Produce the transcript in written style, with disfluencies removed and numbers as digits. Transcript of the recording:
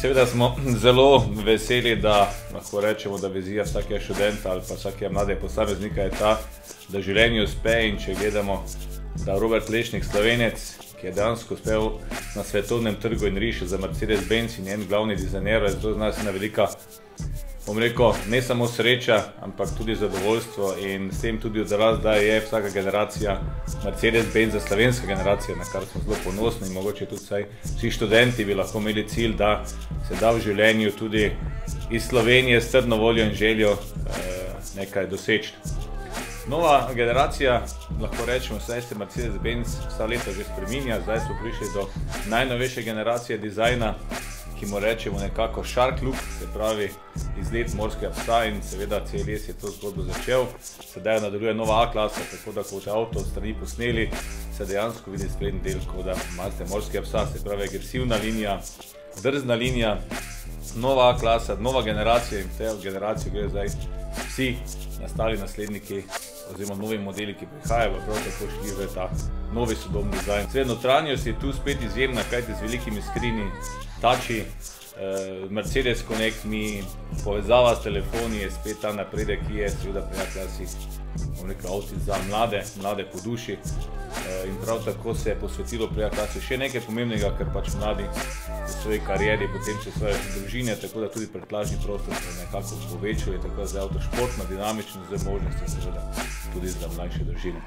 seveda smo zelo veseli, da lahko rečemo, da vizija vsakega študenta ali pa vsakega mladega posameznika je ta, da življenje uspe. In če gledamo, da Robert Lešnik, Slovenec, ki je dejansko uspel na svetovnem trgu in riše za Mercedes-Benz in njen glavni dizajner, je to za nas ena velika, bom rekel, ne samo sreča, ampak tudi zadovoljstvo in s tem tudi odraz, da je vsaka generacija Mercedes-Benz za slovenska generacija, na kar smo zelo ponosni in mogoče tudi vsi študenti bi lahko imeli cilj, da se da v življenju tudi iz Slovenije s trdno voljo in željo nekaj doseči. Nova generacija, lahko rečemo, saj se Mercedes-Benz vsa leta že spreminja, zdaj smo prišli do najnovejše generacije dizajna, ki mu rečemo nekako Shark Look, se pravi izlet morskega psa in seveda CLS je to zgodbo začel. Sedaj nadaljuje nova A-klasa, tako da ko boste avto od strani posneli, se dejansko vidi sprednji del, kot da imate morskega psa, se pravi agresivna linija, drzna linija, nova A-klasa, nova generacija in v tej generaciji gre zdaj vsi nastali nasledniki oziroma novi modeli, ki prihajajo, prav tako šli v ta novi sodobni dizajn. Seveda notranjost je tu spet izjemna, kajti z velikimi skrini, tači, Mercedes Connect Mi, povezava s telefoni je spet ta napredek, ki je seveda pri A-klasi, bom rekel, avti za mlade po duši. In prav tako se je posvetilo pri A-klasi še nekaj pomembnega, ker pač mladi v svoji karieri potem še svoje družine, tako da tudi prtljažni prostor se nekako povečuje, tako da je avto športno, dinamično, z možnostjo seveda tudi za mlajše družine.